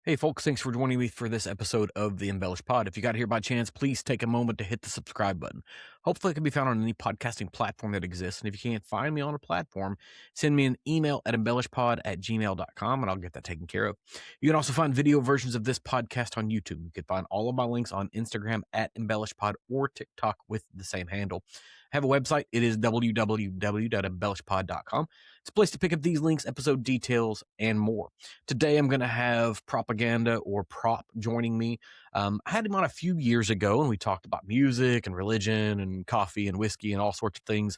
Hey, folks, thanks for joining me for this episode of the Embellish Pod. If you got here by chance, please take a moment to hit the subscribe button. Hopefully, it can be found on any podcasting platform that exists. And if you can't find me on a platform, send me an email at embellishpod@gmail.com and I'll get that taken care of. You can also find video versions of this podcast on YouTube. You can find all of my links on Instagram at embellishpod or TikTok with the same handle. I have a website. It is www.embellishpod.com. It's a place to pick up these links, episode details, and more. Today, I'm going to have Propaganda or Prop joining me. I had him on a few years ago, and we talked about music and religion and coffee and whiskey and all sorts of things.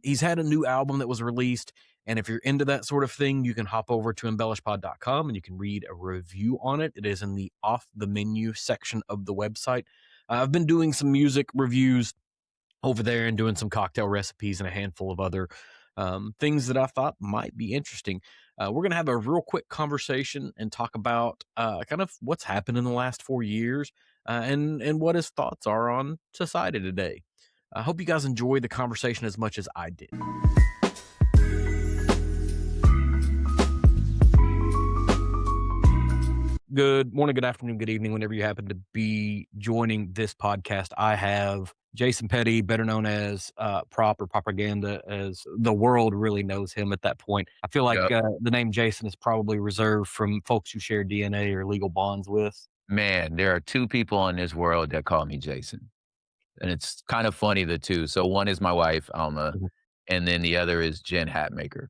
He's had a new album that was released, and if you're into that sort of thing, you can hop over to embellishpod.com and you can read a review on it. It is in the off the menu section of the website. I've been doing some music reviews over there and doing some cocktail recipes and a handful of other things that I thought might be interesting. We're going to have a real quick conversation and talk about kind of what's happened in the last 4 years and what his thoughts are on society today. I hope you guys enjoy the conversation as much as I did. Good morning, good afternoon, good evening, whenever you happen to be joining this podcast. I have Jason Petty, better known as Prop or Propaganda, as the world really knows him at that point. I feel like Yep. the name Jason is probably reserved from folks you share DNA or legal bonds with. Man, there are 2 people in this world that call me Jason, and it's kind of funny, the 2. So one is my wife, Alma, Mhm. and then the other is Jen Hatmaker.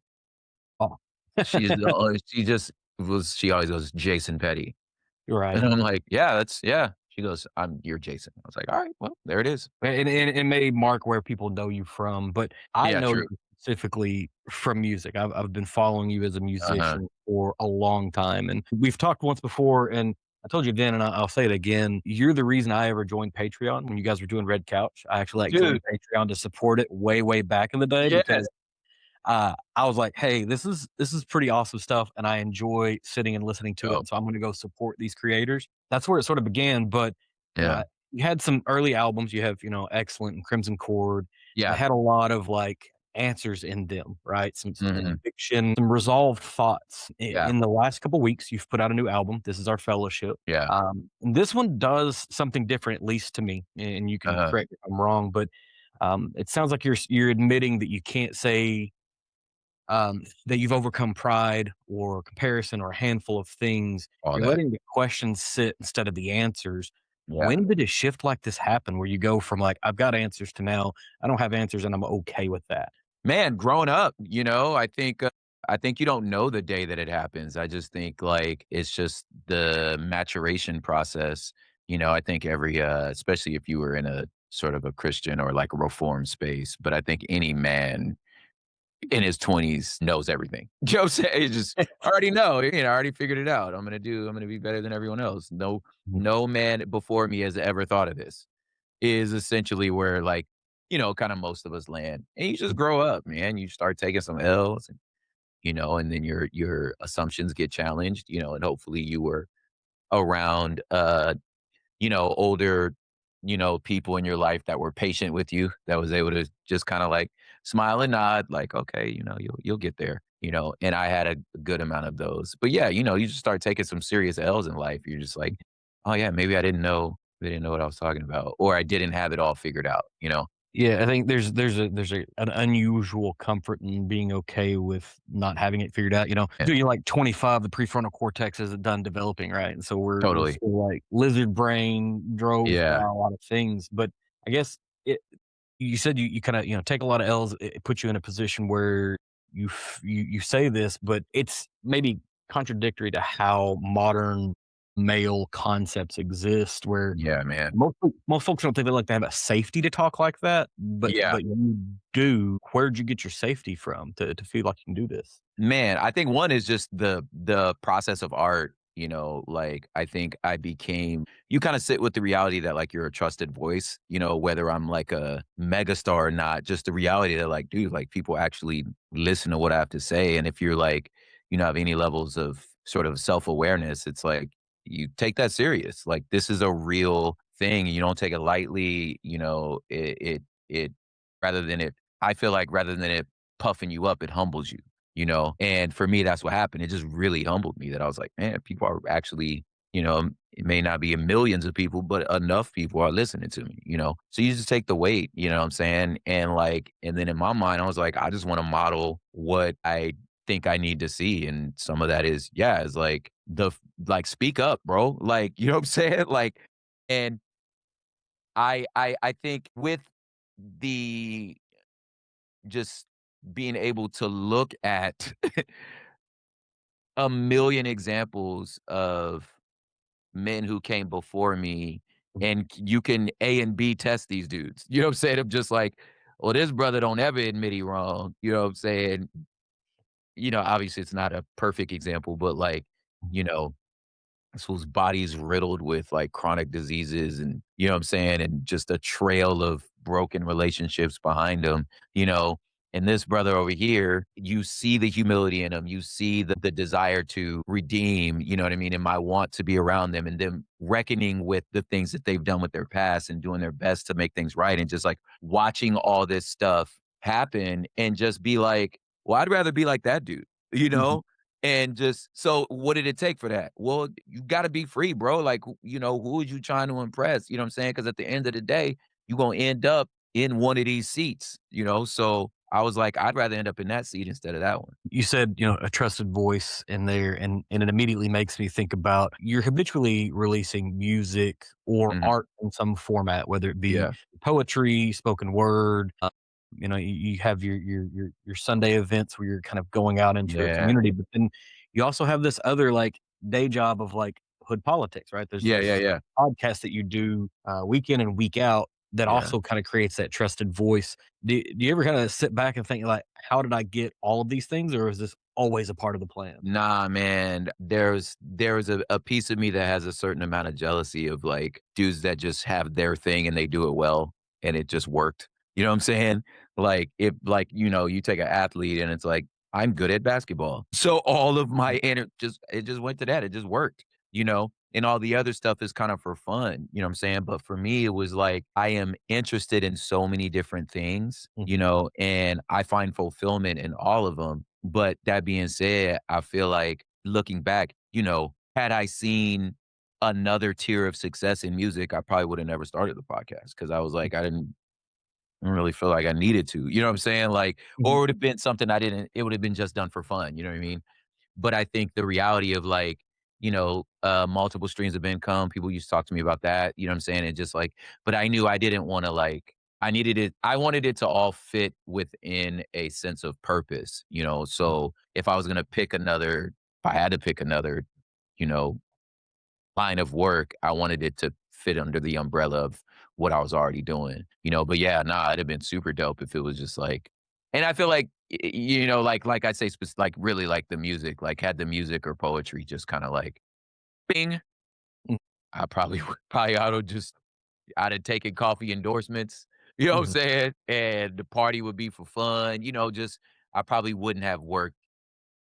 Oh, She's the only she always goes, "Jason Petty." you're right. And I'm like, "Yeah, that's yeah." She goes, you're Jason." I was like, "Alright, well, there it is." And it may mark where people know you from, but I Yeah, know true. you specifically from music. I've been following you as a Uh-huh. musician for a long time, and we've talked once before, and I told you then, and I'll say it again. You're the reason I ever joined Patreon when you guys were doing Red Couch. I actually like Dude, joined Patreon to support it way back in the day yes. because I was like, hey, this is pretty awesome stuff, and I enjoy sitting and listening to it. Dope. And so I'm going to go support these creators. That's where it sort of began. But Yeah. you had some early albums. You have Excellent and Crimson Cord that Yeah. had a lot of like answers in them, right? Some Mhm. conviction, some resolved thoughts. Yeah. In the last couple weeks, you've put out a new album. This is Our Fellowship. Yeah. And this one does something different, at least to me. And you can Uh-huh. correct me if I'm wrong, but it sounds like you're admitting that you can't say that you've overcome pride or comparison or a handful of things. All You're that. letting the questions sit instead of the answers. Yeah. When did a shift like this happen where you go from like, I've got answers to now I don't have answers and I'm okay with that? Man, growing up, I think you don't know the day that it happens. I just think, like, it's just the maturation process. I think especially if you were in a sort of a Christian or, like, a reform space, but I think any man in his 20s knows everything. You know what I'm saying? You just already know, I already figured it out. I'm gonna be better than everyone else. Mhm. No man before me has ever thought of this, is essentially where, like, kinda most of us land. And you just grow up, man. You start taking some L's and then your assumptions get challenged, and hopefully you were around, older, people in your life that were patient with you, that was able to just kinda, like, smile and nod, like, "Okay, you'll get there," and I had a good amount of those. But yeah, you just start taking some serious L's in life. You're just like, "Oh, yeah, maybe I didn't know what I was talking about, or I didn't have it all figured out," you know? Yeah, I think there's an unusual comfort in being okay with not having it figured out. Yeah, Until you're like 25, the prefrontal cortex isn't done developing, right? And so we're totally. still like lizard brain drove by Yeah. a lot of things. But I guess it you said you kind of take a lot of L's. It puts you in a position where you say this, but it's maybe contradictory to how modern male concepts exist, where Yeah, man. most folks don't think they like to have a safety to talk like that, but Yeah. you do. Where'd you get your safety from to feel like you can do this? Man, I think one is just the process of art, like, I think I became you kinda sit with the reality that, like, you're a trusted voice, whether I'm, like, a megastar or not, just the reality that, like, dude, like, people actually listen to what I have to say, and if you're, like, have any levels of sort of self-awareness, it's like, you take that serious, like, this is a real thing, you don't take it lightly, it rather than it I feel like rather than it puffing you up, it humbles you. And for me, that's what happened. It just really humbled me that I was like, man, people are actually, it may not be millions of people, but enough people are listening to me. So you just take the weight, you know what I'm saying? And then in my mind, I was like, I just want to model what I think I need to see. And some of that is, yeah, is like like speak up, bro. Like, you know what I'm saying? Like, and I think with the just being able to look at a million examples of men who came before me, and you can A and B test these dudes. You know what I'm saying? I'm just like, well, this brother don't ever admit he wrong. You know what I'm saying? Obviously it's not a perfect example, but like, you know, whose body's riddled with like chronic diseases and you know what I'm saying, and just a trail of broken relationships behind him, you know. And this brother over here, you see the humility in him, you see the desire to redeem, you know what I mean, and my want to be around them and them reckoning with the things that they've done with their past and doing their best to make things right. And just like watching all this stuff happen and just be like, well, I'd rather be like that dude, you Mhm. know? And just so what did it take for that? Well, you gotta be free, bro. Like, who are you trying to impress? You know what I'm saying? Because at the end of the day, you're gonna end up in one of these seats. So I was like, I'd rather end up in that seat instead of that one. You said, a trusted voice in there, and it immediately makes me think about you're habitually releasing music or Mhm. art in some format, whether it be Yeah. poetry, spoken word. You have your Sunday events where you're kind of going out into a Yeah. community, but then you also have this other like day job of like hood politics, right? There's Yeah, yeah, this yeah. podcast that you do week in and week out that Yeah. also kind of creates that trusted voice. Do you ever kinda sit back and think like, "How did I get all of these things, or is this always a part of the plan?" Nah, man. There's a piece of me that has a certain amount of jealousy of like dudes that just have their thing and they do it well and it just worked. You know what I'm saying? Like if like, you take an athlete and it's like, I'm good at basketball. So all of my it just went to that. It just worked. And all the other stuff is kind of for fun, you know what I'm saying? But for me, it was like I am interested in so many different things, Mhm, and I find fulfillment in all of them. But that being said, I feel like looking back, had I seen another tier of success in music, I probably would have never started the podcast because I was mhm, like, I didn't really feel like I needed to. You know what I'm saying? Like, or mhm, it would have been something it would have been just done for fun. You know what I mean? But I think the reality of like, multiple streams of income, people used to talk to me about that, you know what I'm saying? And just like, but I knew I didn't want to like, I wanted it to all fit within a sense of purpose. mhm, So if I was going to if I had to pick another, you know, line of work, I wanted it to fit under the umbrella of what I was already doing. But yeah, nah, it'd have been super dope if it was just like, and I feel like, like I say, like really like the music, like had the music or poetry just kind of like bing, mm, I probably would, probably I'd have taken coffee endorsements, you know what I'm mhm. saying? And the party would be for fun, just, I probably wouldn't have worked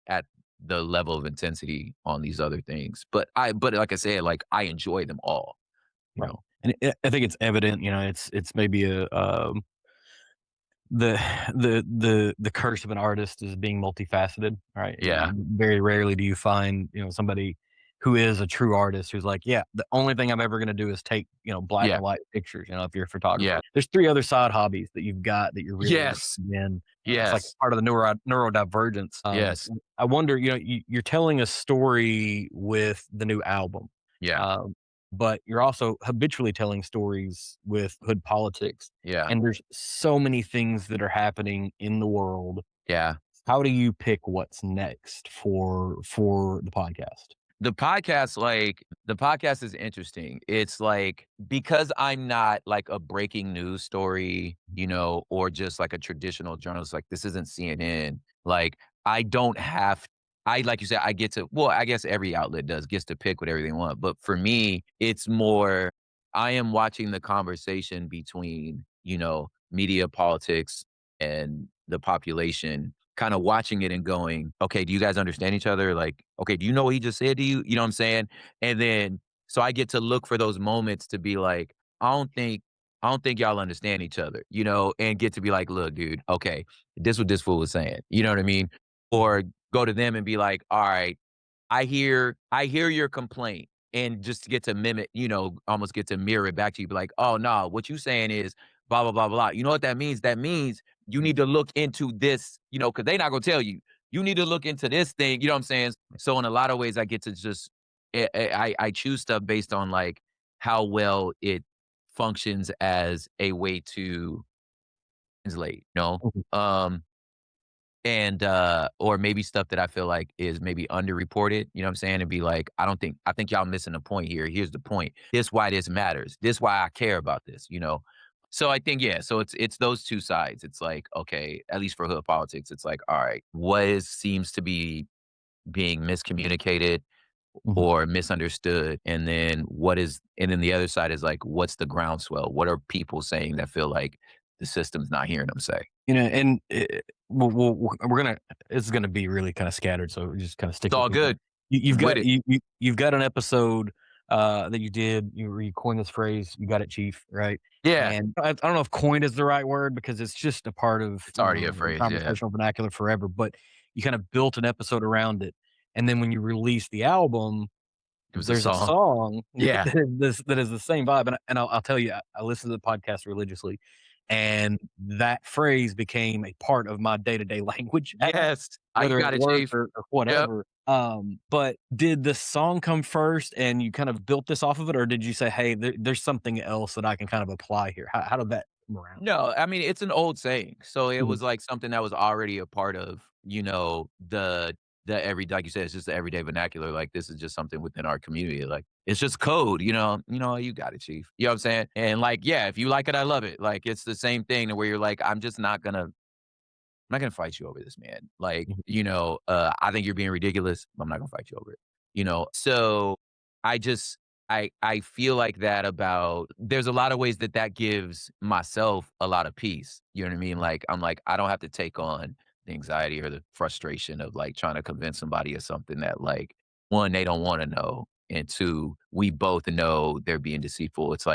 at the level of intensity on these other things. But like I said, like I enjoy them all, you Right, know? and I think it's evident, it's maybe the the curse of an artist is being multifaceted, right? Yeah. Very rarely do you find, somebody who is a true artist who's like, "Yeah, the only thing I'm ever gonna do is take, black Yeah. and white pictures," if you're a Yeah. photographer. There's 3 other side hobbies that you've got that you're really Yes. interested in. It's like Yes. part of the neurodivergence. Yes. I wonder, you're telling a story with the new album, Yeah. um, but you're also habitually telling stories with hood politics. Yeah. And there's so many things that are happening in the world. Yeah. How do you pick what's next for the podcast? The podcast is interesting. It's like because I'm not like a breaking news story, or just like a traditional journalist, like this isn't CNN. Like I don't have I like you said, I get to well, I guess every outlet gets to pick whatever they want. But for me, it's more I am watching the conversation between, media politics and the population, kind of watching it and going, okay, do you guys understand each other? Like, okay, do you know what he just said to you? You know what I'm saying? And then so I get to look for those moments to be like, I don't think I don't think y'all understand each other, and get to be like, look, dude, okay, this what this fool was saying. You know what I mean? or go to them and be like, "All right, I hear your complaint," and just to get to mimic, almost get to mirror it back to you, be like, "Oh, no, what you saying is blah, blah, blah, blah." You know what that means? That means you need to look into this, because they not gonna tell you. You need to look into this thing, you know what I'm saying? So in a lot of ways, I get to just I choose stuff based on, like, how well it functions as a way to translate, Mhm. or maybe stuff that I feel like is maybe underreported, you know what I'm saying? And be like, I think y'all missing the point here. Here's the point. This why this matters. This why I care about this. So I think, yeah, so it's those two sides. It's like, okay, at least for hood politics, it's like, all right, seems to be being miscommunicated Mhm. or misunderstood? And then the other side is like, what's the groundswell? What are people saying that feel like the system's not hearing them say? And we're gonna it's gonna be really kind of scattered, so just kind of It's stick with all me. But good. you've I'm with got it. you've got an episode that you did. You coined this phrase. You got it, Chief. Right? Yeah. And I don't know if "coined" is the right word because it's just a part of It's already a the phrase, yeah. conversational vernacular forever. But you kind of built an episode around it, and then when you release the album, It was a there's a song. song Yeah. that is the same vibe, and I'll tell you, I listen to the podcast religiously, and that phrase became a part of my day-to-day language, Yes. You whether at got it, work chief. or Yep. whatever. But did the song come first and you kind of built this off of it, or did you say, "Hey, there's something else that I can kind of apply here?" How did that come around? No, I mean, it's an old saying. So it Mhm, was like something that was already a part of, like you said, it's just the everyday vernacular. Like this is just something within our community. Like it's just code, you got it, chief. You know what I'm saying? And like, yeah, if you like it, I love it. Like it's the same thing where you're like, I'm not gonna fight you over this, man. Like, mhm, I think you're being ridiculous, but I'm not gonna fight you over it. So I just I feel like that about there's a lot of ways that gives myself a lot of peace. You know what I mean? Like I'm like, I don't have to take on the anxiety or the frustration of like trying to convince somebody of something that like one, they don't want to know. And two, we both know they're being deceitful. It's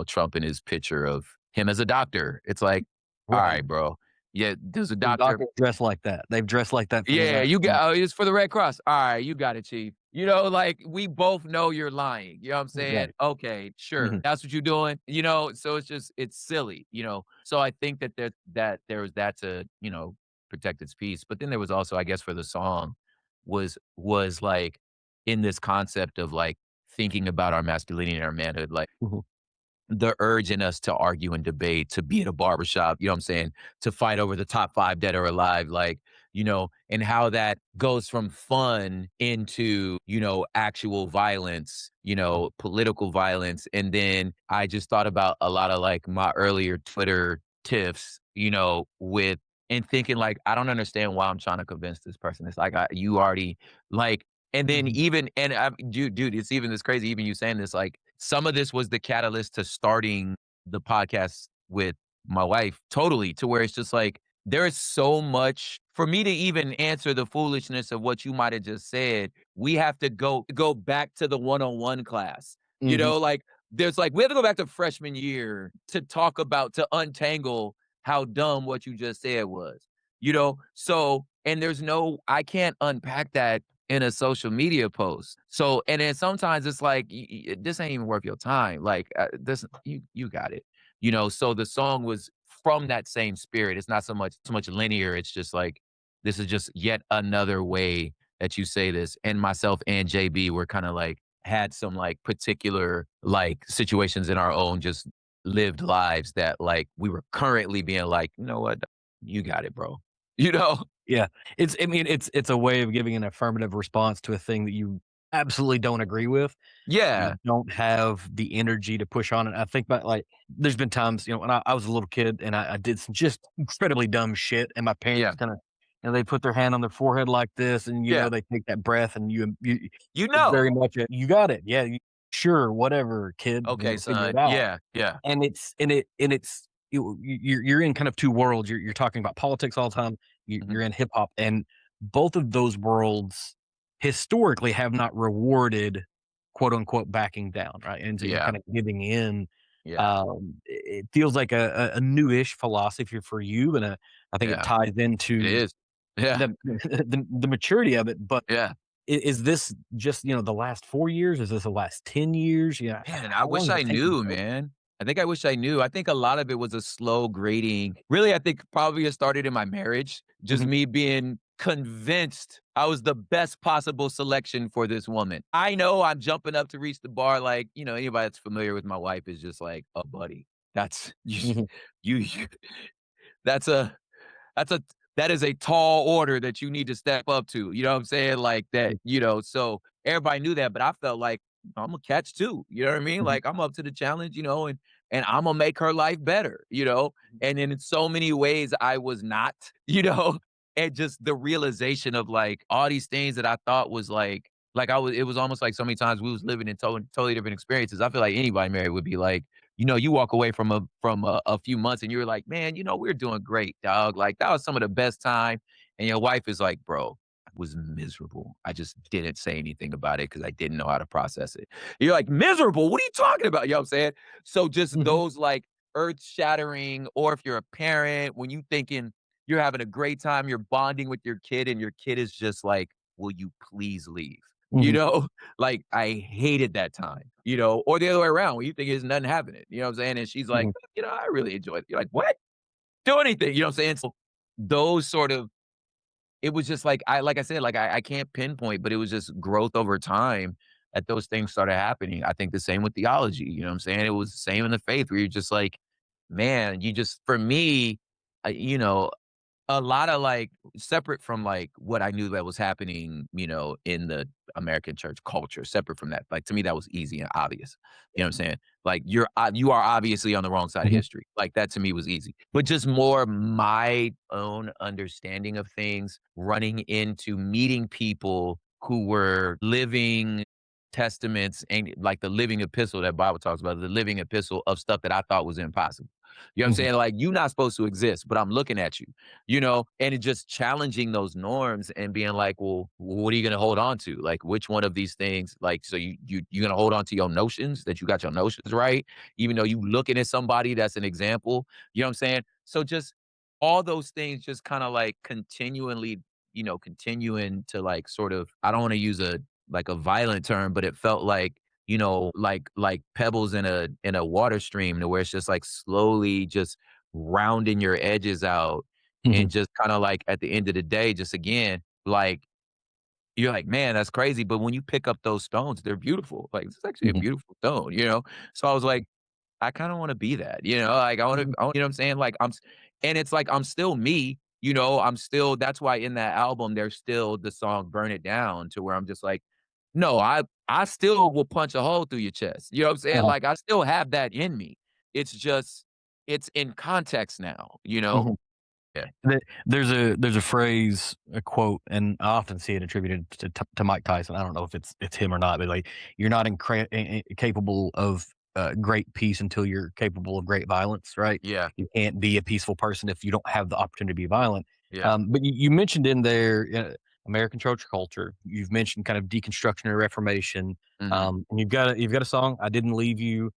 Trump in his picture of him as a doctor. It's like, all right. right, bro. Yeah, there's a The doctor. doctors dress like that. They've dressed like that from the Yeah, last you month. got it's for the Red Cross. Alright, you got it, chief. Like, we both know you're lying, you know what I'm saying? Right. Okay, sure, Mhm, that's what you're doing, so it's silly. So I think that there was that to, protect its peace, but then there was also, I guess, for the song was, like, in this concept of, like, thinking about our masculinity and our manhood, like mhm, the urge in us to argue and debate, to be at a barbershop, you know what I'm saying? To fight over the top 5 dead or alive, like, and how that goes from fun into, actual violence, political violence. And then I just thought about a lot of like my earlier Twitter tiffs, with and thinking like, I don't understand why I'm trying to convince this person. It's like you already like and then mhm. even and I dude, it's even this crazy, even you saying this, like, some of this was the catalyst to starting the podcast with my wife, totally, to where it's just like, there is so much for me to even answer the foolishness of what you might have just said, we have to go back to the one-on-one class. Mhm. Like, there's like we have to go back to freshman year to untangle how dumb what you just said was. So and there's no I can't unpack that in a social media post. So, and then sometimes it's like, this ain't even worth your time. Like, this, you got it. So the song was from that same spirit. It's not so much linear. It's just like, this is just yet another way that you say this. And myself and JB were kind of like, had some like particular like situations in our own just lived lives that like we were currently being like, you know what? You got it, bro. You know? Yeah. It's a way of giving an affirmative response to a thing that you absolutely don't agree with. You Yeah. don't have the energy to push on it. I think about, like, there's been times, when I was a little kid and I did some just incredibly dumb shit, and my parents Yeah. kinda, they put their hand on their forehead like this, and, Yeah. they take that breath, and You it's very know. much a, "You got it. Yeah, sure, whatever, kid, Okay, figure it son. out." Yeah, yeah. And it's you're in kind of 2 worlds. You're talking about politics all the time. Mhm. You're in hip hop, and both of those worlds historically have not rewarded, quote unquote, "backing down," right? And so you're Yeah, kinda giving in. yeah, It feels like a newish philosophy for you, and I think it yeah. ties It into is. Yeah, the maturity of it, but yeah. is this just, the last 4 years? Is this the last 10 years? Yeah, h Man, I how long wish has I it taken, knew, bro? man. I think I wish I knew. I think a lot of it was a slow grading. Really, I think probably it started in my marriage, just Mhm, me being convinced I was the best possible selection for this woman. I know I'm jumping up to reach the bar like, anybody that's familiar with my wife is just like, "Oh, buddy, that's mhm, you that's a that's a that is a tall order that you need to step up to." You know what I'm saying? Like that, so everybody knew that, but I felt like I'm a catch too. You know what I mean? mhm, Like I'm up to the challenge, and I'm gonna make her life better, And then in so many ways I was not, and just the realization of like all these things that I thought was like I was it was almost like so many times we was living in totally different experiences. I feel like anybody married would be like, you walk away from a few months and you're like, "Man, we're doing great, dog. Like, that was some of the best time." And your wife is like, "Bro, I was miserable. I just didn't say anything about it because I didn't know how to process it." You're like, "Miserable? What are you talking about?" You know what I'm saying? So just mhm, those like earth-shattering, or if you're a parent, when you thinking you're having a great time, you're bonding with your kid, and your kid is just like, "Will you please leave?" You mhm, know? Like, I hated that time, or the other way around when you think there's nothing happening, you know what I'm saying? And she's like, mhm, I really enjoyed it." You're like, "What? Do anything." You know what I'm saying? So those sort of it was just like I said, like I can't pinpoint, but it was just growth over time that those things started happening. I think the same with theology, you know what I'm saying? It was the same in the faith where you're just like, man, you just for me, a lot of, like separate from, like, what I knew that was happening, in the American church culture, separate from that, like, to me, that was easy and obvious, you know what I'm saying? Like, you are obviously on the wrong side of mhm, history, like, that to me was easy, but just more my own understanding of things, running into meeting people who were living testaments and, like, the living epistle that Bible talks about, the living epistle of stuff that I thought was impossible, you know what I'm mhm, saying? Like, "You're not supposed to exist, but I'm looking at you." And it just challenging those norms and being like, well, what are you going to hold on to? Like, which one of these things? Like, so you're going to hold on to your notions that you got your notions right, even though you looking at somebody that's an example. You know what I'm saying? So just all those things, just kind of like continually, continuing to like sort of. I don't want to use a violent term, but it felt like like pebbles in a water stream to where it's just like slowly just rounding your edges out mhm, and just kinda like at the end of the day, just again, like, you're like, "Man, that's crazy," but when you pick up those stones, they're beautiful. Like, "This is actually a mhm, beautiful stone?" So I was like, "I kinda wanna be that," Like, mhm, you know what I'm saying? Like, and it's like, I'm still me, I'm still that's why in that album, there's still the song "Burn It Down" to where I'm just like, "No, I still will punch a hole through your chest." You know what I'm saying? uh-huh, Like, I still have that in me. It's just it's in context now, you know? mhm. Yeah. There's a phrase, a quote, and I often see it attributed to Mike Tyson. I don't know if it's him or not, but like you're not capable of great peace until you're capable of great violence, right? Yeah. You can't be a peaceful person if you don't have the opportunity to be violent. Yeah. But you mentioned in there American church culture. You've mentioned kind of deconstruction and reformation. Mhm. And you've got a song, "I Didn't Leave You."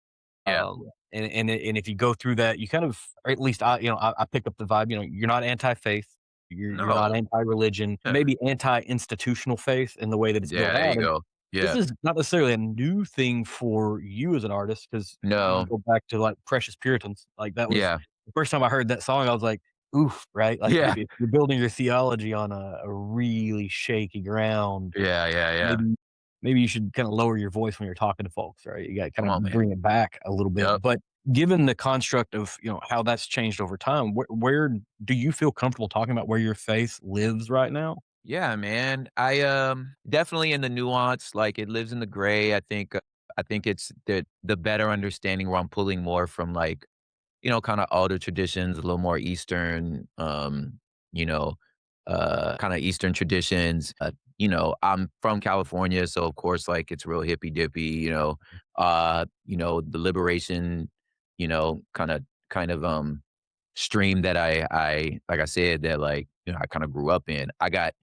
Yeah. And if you go through that, you kind of, or at least I pick up the vibe. You're not anti-faith, you're not No. anti-religion, Yeah. maybe anti-institutional faith in the way that it's built Yeah, there out. you And go. this Yeah. is not necessarily a new thing for you as an artist, because you No. go back to like Precious Puritans. Like that was Yeah. the first time I heard that song. I was like, "Oof!" Right? Like Yeah. if you're building your theology on a really shaky ground, Yeah, yeah, yeah. maybe you should kinda lower your voice when you're talking to folks, right? You gotta Come kinda on, man. bring it back a little bit, Yep. but given the construct of, how that's changed over time, where do you feel comfortable talking about where your faith lives right now? Yeah, man. Definitely in the nuance, like, it lives in the gray. I think it's the better understanding where I'm pulling more from, like, kinda older traditions, a little more Eastern, you know, kinda Eastern traditions. I'm from California, so, of course, like, it's real hippy dippy, the liberation, kind of stream that I like I said, that, like, I kinda grew up in. I got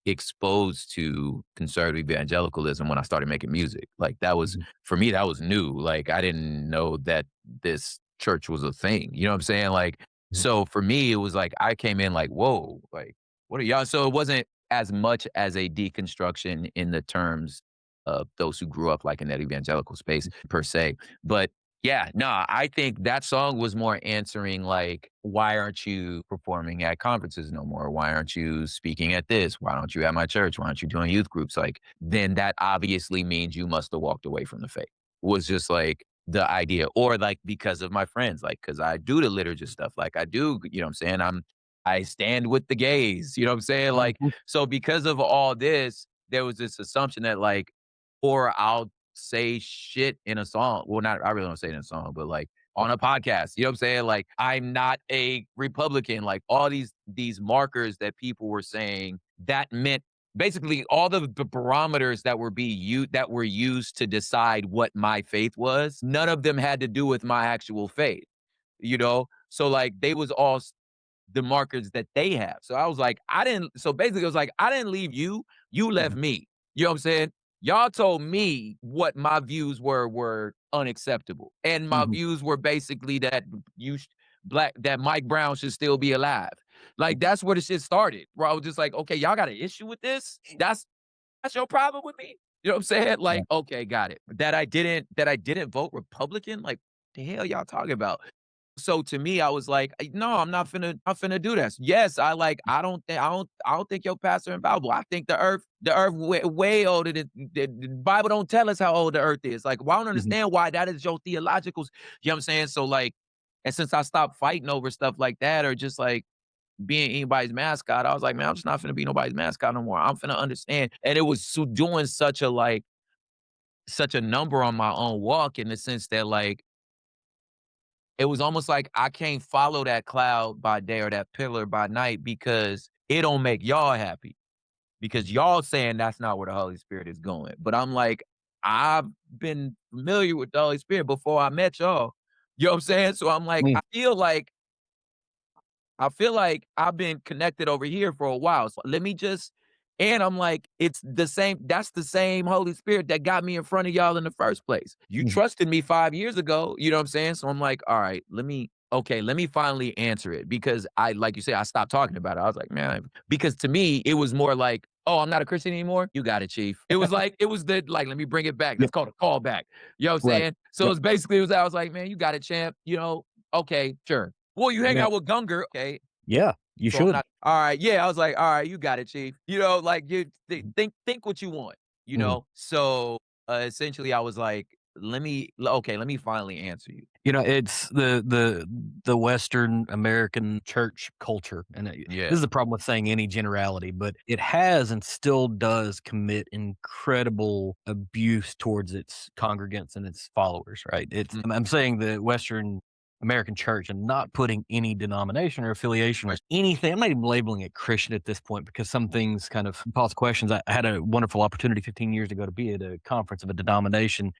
exposed to conservative evangelicalism when I started making music. Like, that was Mhm, for me, that was new. Like, I didn't know that this church was a thing, you know what I'm saying? Like, mhm, so for me, it was like I came in like, "Whoa," like What are y'all so it wasn't as much as a deconstruction in the terms of those who grew up, like, in that evangelical space per se, but yeah, no, I think that song was more answering, like, "Why aren't you performing at conferences no more? Why aren't you speaking at this? Why don't you at my church? Why aren't you doing youth groups?" Like, then that obviously means you must have walked away from the faith, was just, like, the idea, or, like, because of my friends, like, because I do the liturgy stuff, like, I do, you know what I'm saying? I stand with the gays, you know what I'm saying? Like, Mhm, so because of all this, there was this assumption that like, or I'll say shit in a song. Well, not, I really don't say it in a song, but like on a podcast, you know what I'm saying? Like, I'm not a Republican. Like all these markers that people were saying that meant basically all the barometers that that were used to decide what my faith was. None of them had to do with my actual faith, you know? So like they was all the markers that they have. So I was like, I didn't so basically it was like, I didn't leave you, you left mhm, me. You know what I'm saying? Y'all told me what my views were unacceptable. And my mhm, views were basically that you sh- black that Mike Brown should still be alive. Like that's where the shit started. Where I was just like, okay, y'all got an issue with this? That's your problem with me? You know what I'm saying? yeah, Like, okay, got it. That I didn't vote Republican? Like, the hell y'all talking about? So to me, I was like, No, I'm not finna do this. Yes, I don't think your pastor infallible. I think the earth way older than the Bible don't tell us how old the earth is. Like, well, I don't mhm, understand why that is your theological, you know what I'm saying? So like, and since I stopped fighting over stuff like that, or just like being anybody's mascot, I was like, man, I'm just not finna be nobody's mascot no more. I'm finna understand. And it was doing such a number on my own walk in the sense that like it was almost like I can't follow that cloud by day or that pillar by night because it don't make y'all happy. Because y'all saying that's not where the Holy Spirit is going. But I'm like, I've been familiar with the Holy Spirit before I met y'all. You know what I'm saying? So I'm like, mm, I feel like I've been connected over here for a while. So let me just and I'm like, that's the same Holy Spirit that got me in front of y'all in the first place. You mhm, trusted me 5 years ago, you know what I'm saying? So I'm like, all right, let me finally answer it because I like you say, I stopped talking about it. I was like, man, because to me, it was more like, oh, I'm not a Christian anymore. You got it, Chief. It was like, it was the like, let me bring it back. yep, That's called a callback. You know what I'm right, saying? So yep, it's basically I was like, man, you got it, champ. Okay, sure. Well, you hang yeah, out with Gunger, okay, yeah, you so I'm should. not alright, yeah, I was like, "Alright, you got it, chief." Like, you think what you want, you Mhm. know? So, essentially, I was like, let me finally answer you." It's the Western American church culture, and this Yeah, is the problem with saying any generality, but it has and still does commit incredible abuse towards its congregants and its followers, right? mm, I'm saying the Western American church and not putting any denomination or affiliation or right, anything. I'm not even labeling it Christian at this point because some things kind of pose questions. I had a wonderful opportunity 15 years ago to be at a conference of a denomination,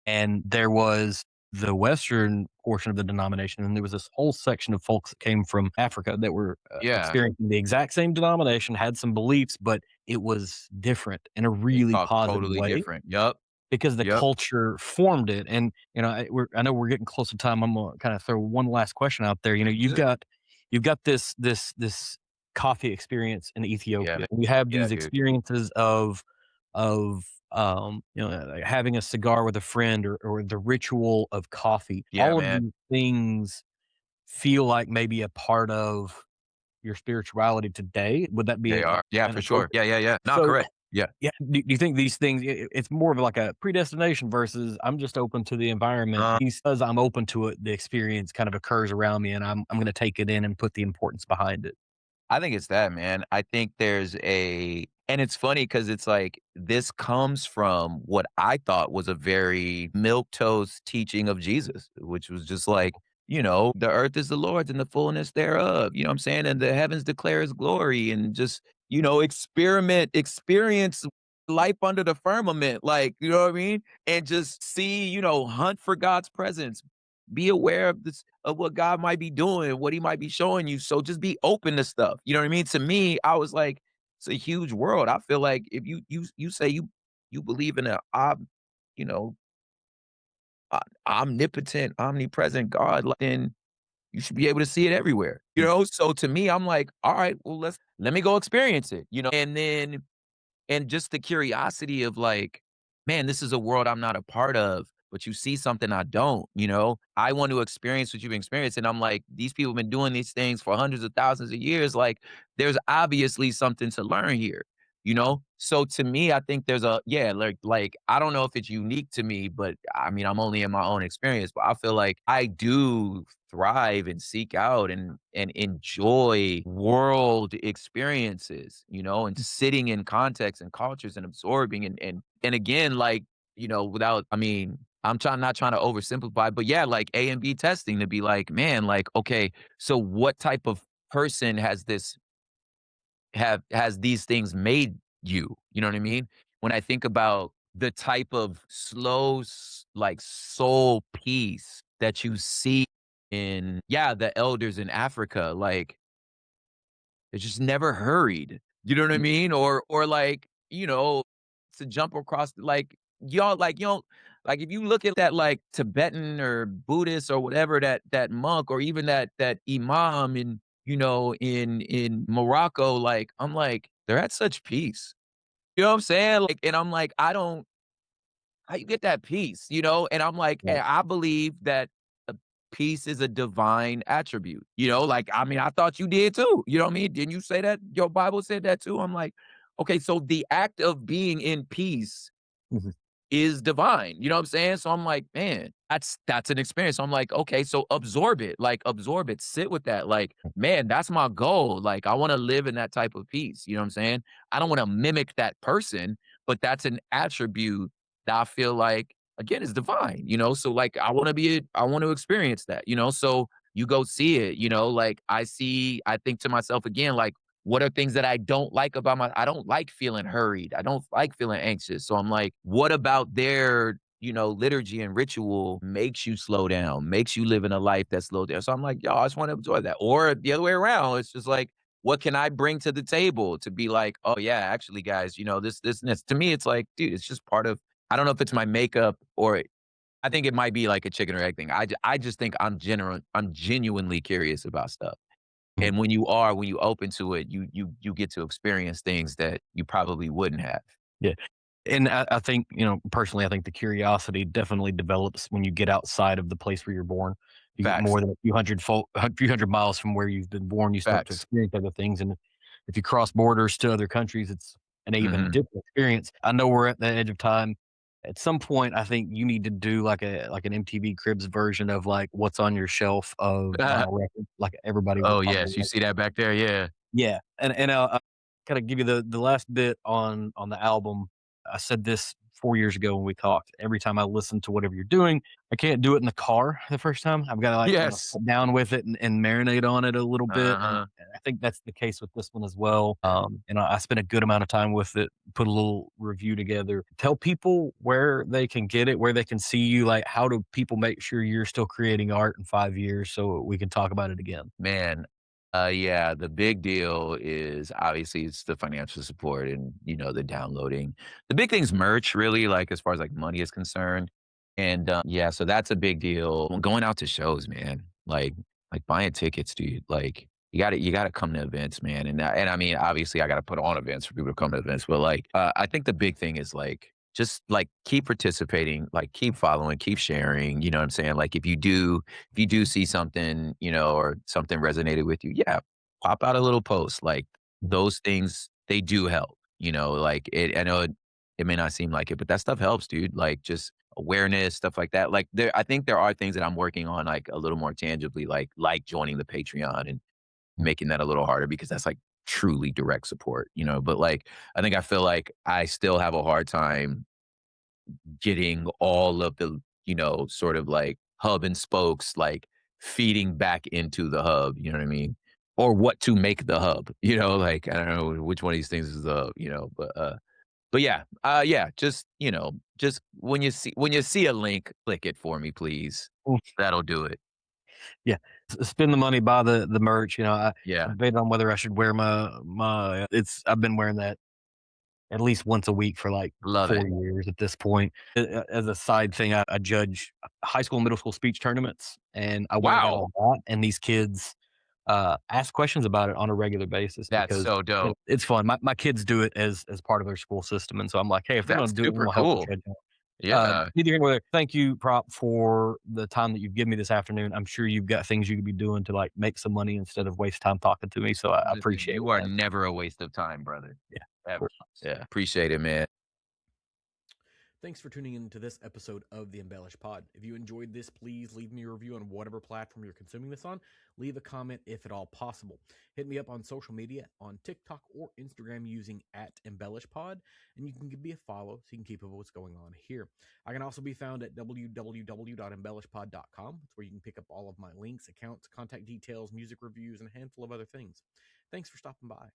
and there was the Western portion of the denomination, and there was this whole section of folks that came from Africa that were, yeah, experiencing the exact same denomination, had some beliefs, but it was different in a they really talk positive totally way different. Yup, because the yup. culture formed it. And, I know we're getting close to time. I'm gonna kinda throw one last question out there. You've got this coffee experience in Yeah, Ethiopia. You have yeah, these dude. experiences of having a cigar with a friend or the ritual of coffee. Yeah, All of man, these things feel like maybe a part of your spirituality today. Would that be they are. Yeah, an for sure. appropriate? Yeah, yeah, yeah. Not So, correct. Yeah. yeah, do you think these things it's more of like a predestination versus I'm just open to the environment. Uh He says I'm open to it, the experience kind of occurs around me, and I'm gonna take it in and put the importance behind it. I think it's that, man. I think there's a and it's funny because it's like this comes from what I thought was a very milquetoast teaching of Jesus, which was just like, the earth is the Lord's and the fullness thereof. You know what I'm saying? And the heavens declare his glory and just, experience life under the firmament. Like, you know what I mean? And just see, hunt for God's presence. Be aware of this of what God might be doing, what he might be showing you. So just be open to stuff. You know what I mean? To me, I was like, it's a huge world. I feel like if you say you believe in you know, omnipotent, omnipresent God, like, then you should be able to see it everywhere, you know? So to me, I'm like, all right, well, let me go experience it, you know? And then and just the curiosity of like, man, this is a world I'm not a part of, but you see something I don't, you know? I want to experience what you've experienced. And I'm like, these people have been doing these things for hundreds of thousands of years. Like, there's obviously something to learn here, you know? So to me, I think there's a, yeah, like, I don't know if it's unique to me, but I mean, I'm only in my own experience, but I feel like I do thrive and seek out and enjoy world experiences, you know, and sitting in context and cultures and absorbing and again, like, you know, without I mean, I'm trying not trying to oversimplify, but yeah, like A and B testing to be like, man, like, okay, so what type of person has these things made you? You know what I mean? When I think about the type of slow, like soul peace that you see in, yeah, the elders in Africa, like they just never hurried. You know what I mean? Or like, you know, to jump across y'all like you don't like if you look at that like Tibetan or Buddhist or whatever that monk or even that imam in in Morocco, like I'm like, they're at such peace. You know what I'm saying? Like, and I'm like, I don't how you get that peace, you know? And I'm like, Right. and I believe that peace is a divine attribute, you know? Like, I mean, I thought you did too. You know what I mean? Didn't you say that? Your Bible said that too? I'm like, okay, so the act of being in peace Mhm. is divine. You know what I'm saying? So I'm like, man, that's an experience. So I'm like, okay, so absorb it, sit with that. Like, man, that's my goal. Like, I want to live in that type of peace. You know what I'm saying? I don't want to mimic that person, but that's an attribute that I feel like again is divine, you know? So like I want to experience that, you know? So you go see it, you know, like I think to myself again, like what are things that I don't like about I don't like feeling hurried. I don't like feeling anxious. So I'm like, what about their, you know, liturgy and ritual makes you slow down, makes you live in a life that's slowed down. So I'm like, yo, I just want to enjoy that. Or the other way around, it's just like, what can I bring to the table to be like, oh yeah, actually, guys, you know, this and this. To me, it's like, dude, it's just part of I don't know if it's my makeup or I think it might be like a chicken or egg thing. I just think I'm genuinely curious about stuff. Mhm. And when you open to it, you get to experience things that you probably wouldn't have. Yeah. And I think, personally, I think the curiosity definitely develops when you get outside of the place where you're born. You get Facts. more than a few hundred miles from where you've been born, you start to Facts. experience other things. And if you cross borders to other countries, it's an even Mhm. different experience. I know we're at the edge of time. At some point, I think you need to do like an MTV Cribs version of like what's on your shelf of vinyl records, like everybody would Oh, probably yes, you like. see that back there? Yeah. Yeah, and I'll kinda give you the last bit on the album. I said this 4 years ago when we talked. Every time I listen to whatever you're doing, I can't do it in the car the first time. I've gotta, like, Yes. sit down with it and marinate on it a little bit, Uh-huh. and I think that's the case with this one as well. And I spent a good amount of time with it, put a little review together. Tell people where they can get it, where they can see you, like, how do people make sure you're still creating art in 5 years so we can talk about it again? Man, yeah, the big deal is obviously it's the financial support and, you know, the downloading. The big thing's merch really, like, as far as, like, money is concerned, and, yeah, so that's a big deal. Going out to shows, man, like, buying tickets, dude, like, you gotta come to events, man, and I mean, obviously, I gotta put on events for people to come to events, but, like, I think the big thing is, like, just, like, keep participating, like, keep following, keep sharing, you know what I'm saying? Like, if you do see something, you know, or something resonated with you, yeah, pop out a little post. Like those things, they do help. You know, like I know it may not seem like it, but that stuff helps, dude. Like just awareness, stuff like that. Like I think there are things that I'm working on like a little more tangibly, like joining the Patreon and making that a little harder because that's like truly direct support, you know. But like I feel like I still have a hard time getting all of the, you know, sort of like hub and spokes, like feeding back into the hub, you know what I mean? Or what to make the hub, you know, like I don't know which one of these things is the, you know, but yeah, yeah, just, you know, just when you see a link, click it for me, please. Mm, That'll do it. yeah, spend the money, buy the merch, Yeah. I'm debating on whether I should wear my it's I've been wearing that at least once a week for like Love it. 4 years at this point. As a side thing, I judge high school and middle school speech tournaments, and I went and got Wow. on that. And these kids ask questions about it on a regular basis That's because so dope. it's fun. My kids do it as part of their school system, and so I'm like, hey, if they're going That's to do it, super we'll help each cool. other. Yeah. Neither here nor there. Thank you, Prop, for the time that you've given me this afternoon. I'm sure you've got things you could be doing to like make some money instead of waste time talking to me. So I Listen, appreciate you it, are man. never a waste of time, brother. Yeah, of Ever. course. Yeah. Appreciate it, man. Thanks for tuning in to this episode of the Embellish Pod. If you enjoyed this, please leave me a review on whatever platform you're consuming this on. Leave a comment if at all possible. Hit me up on social media on TikTok or Instagram using @EmbellishPod, and you can give me a follow so you can keep up with what's going on here. I can also be found at www.embellishpod.com. It's where you can pick up all of my links, accounts, contact details, music reviews, and a handful of other things. Thanks for stopping by.